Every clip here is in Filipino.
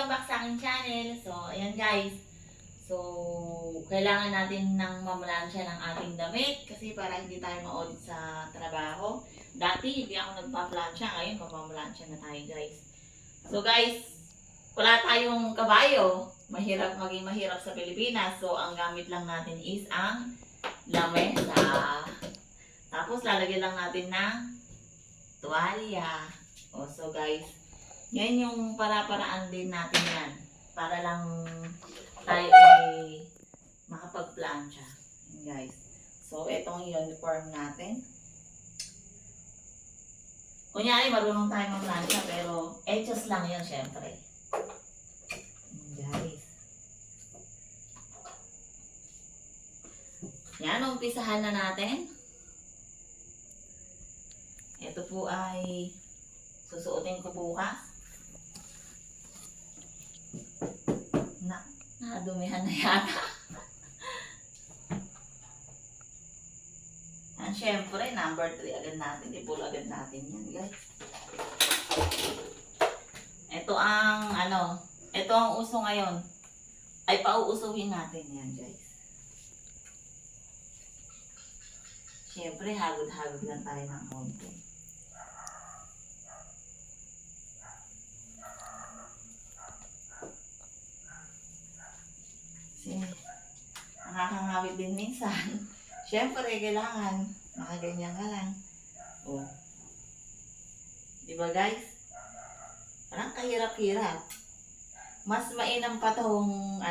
welcome back sa aking channel. So, ayan guys. So, kailangan natin ng mamalansya ng ating damit kasi para hindi tayo ma-audit sa trabaho. Dati, hindi ako nagpa-plansya. Ngayon, mamamalansya na tayo guys. So guys, wala tayong kabayo. Maging mahirap sa Pilipinas. So, ang gamit lang natin is ang lamesa. Tapos, lalagyan lang natin ng tuwalya. So guys, yan yung para-paraan din natin yan. Para lang tayo ay makapag-plancha. Guys. So, itong uniform natin. Kunyari, marunong tayo mag-plancha, pero etos lang yan, syempre. Guys. Yan, umpisahan na natin. Ito po ay susuotin ko bukas. Nadumihan na yata. Yan, syempre, number 3 agad natin. I-pull agad natin yan, guys. Ito ang, ito ang uso ngayon. Ay, pauusuhin natin yan, guys. Syempre, hagod-hagod lang tayo ng konti. Nakakangawit din minsan. Siyempre, kailangan nakaganyan ka lang. Oh. Diba guys? Parang kahirap-hirap. Mas mainam pa tong,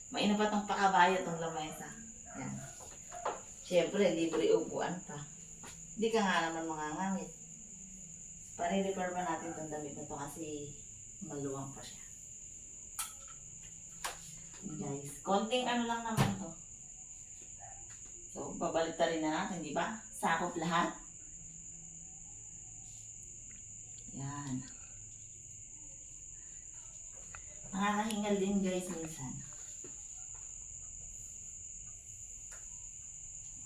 mainam pa tong pakabayo tong lamesa. Yan. Siyempre, libre upuan pa. Hindi ka nga naman mangangawit. Pare-repair pa natin tong damit na to kasi maluwang pa siya. Guys, konting lang naman to. So, babalik rin na natin, di ba? Sakop lahat. Yan. Nakakahingal din guys minsan.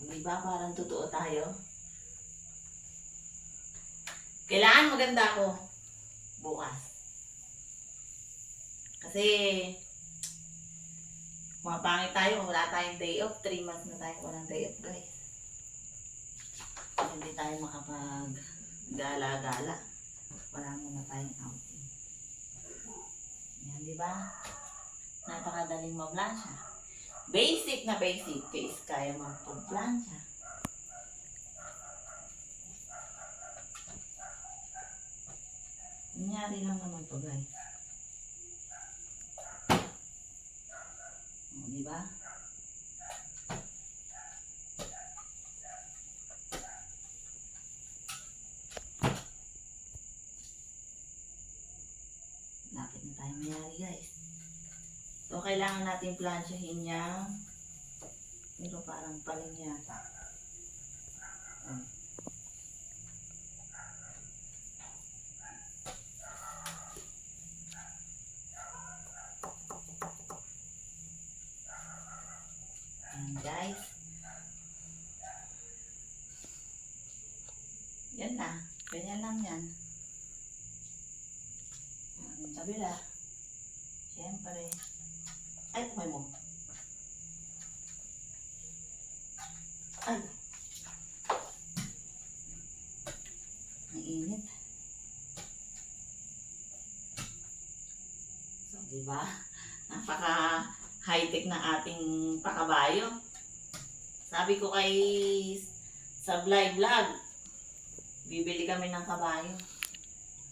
Di ba? Parang totoo tayo. Kailangan maganda ako bukas. Kasi mapangit tayo kung wala tayong day off. 3 months na tayo walang day off guys. Hindi tayo makapag-gala-gala. Wala muna tayong outing. Yan, di ba? Napakadaling mamlansya. Basic na basic case kaya magpag-plansya. Nangyari lang naman to guys. Diba? Lapit na tayo mayari guys. So, kailangan natin plansyahin niya. Pero parang paling yata. Guys, yan na, ganyan lang yan. Ang kabila, siyempre, ay, tumay mo. Ay, ang init. So, diba, napaka high-tech ng ating pakabayo. Sabi ko kay Sablay Vlog, bibili kami ng kabayo.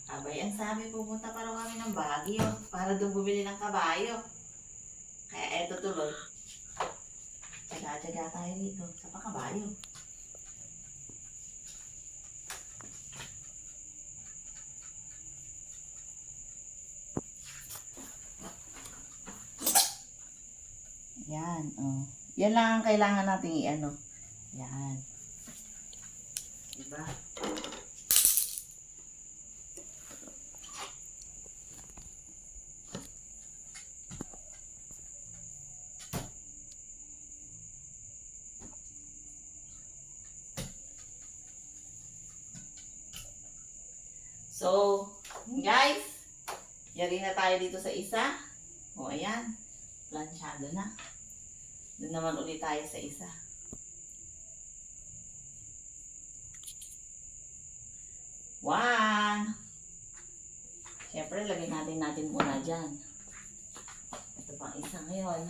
Abay, ang sabi, pupunta pa raw kami ng Baguio para doon bumili ng kabayo. Kaya eto tuloy. Tsaga-tsaga tayo dito sa pakabayo. Yan, oh. Yan lang ang kailangan natin Yan. Diba? So, guys, Yari na tayo dito sa isa. O, ayan. Planchado na. Doon naman ulit tayo sa isa. One. Siyempre, lagyan natin muna dyan. Ito pang isa ngayon.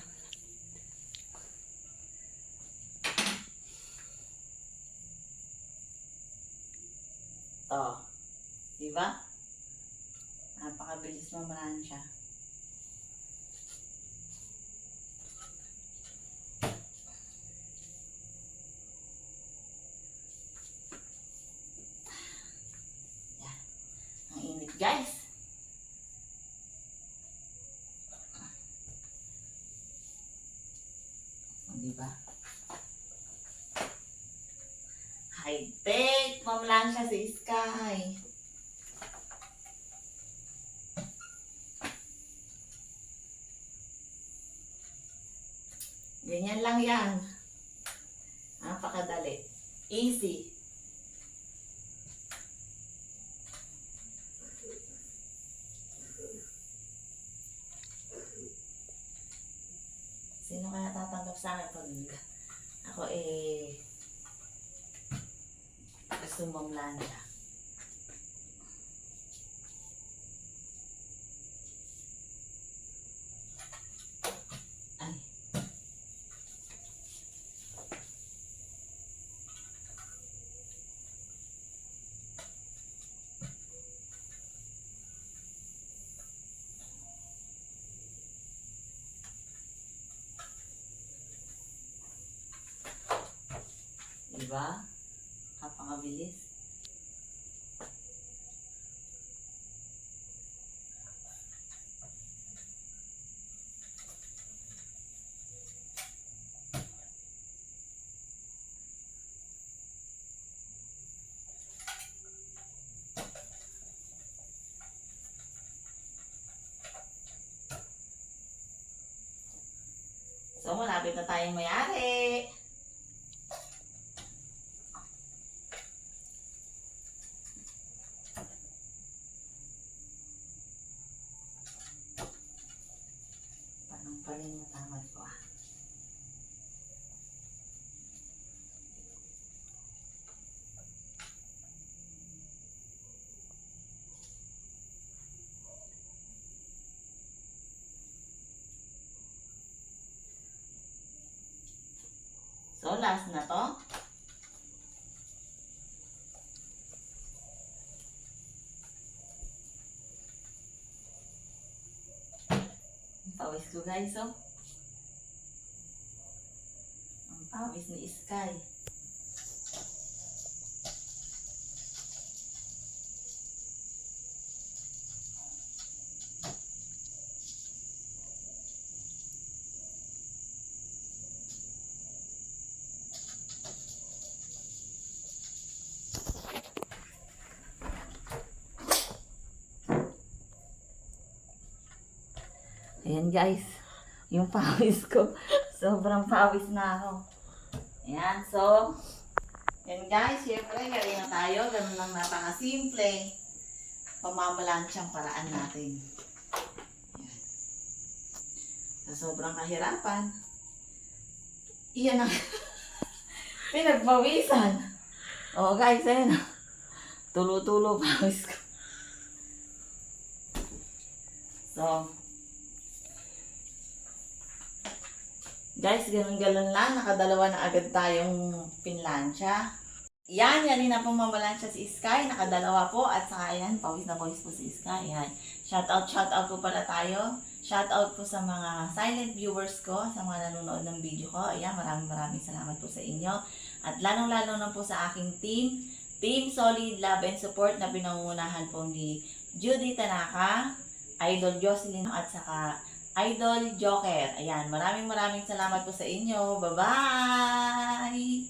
Ito. Diba? Napakabilis mamalahan siya. Yan. Ang init, guys. Diba? High-tech. Mamalahan siya si Sky. Ganyan lang yan. Napakadali. Easy. Sino kaya tatanggap sa akin pag ako gusto mamlaan siya? Ay. Diba? Kapakabilis. So, malapit na tayong mayari. Paling matamad ko ah. So, last na to. Pawis ko guys, oh. Ang pawis ni Sky. Ayan guys, yung pawis ko, sobrang pawis na ako. Ayan, so, yan guys, syempre, gari na tayo, ganun lang napakasimple. Pamamalansyang paraan natin. Ayan. Sa sobrang kahirapan, iyan ang pinagpawisan. Oo guys, ayan, tulo-tulo pawis ko. So, guys, ganun-galun lang. Nakadalawa na agad tayong pinlansya. Yan na pong mamalansya si Sky. Nakadalawa po. At saka yan, pawis na pawis po si Sky. Yan. Shoutout po pala tayo. Shoutout po sa mga silent viewers ko, sa mga nanonood ng video ko. Ayan, maraming salamat po sa inyo. At lalong-lalo na po sa aking team. Team Solid Love and Support na pinangungunahan po ni Judy Tanaka, Idol Jocelyn at saka Idol Joker. Ayan, maraming salamat po sa inyo. Bye-bye!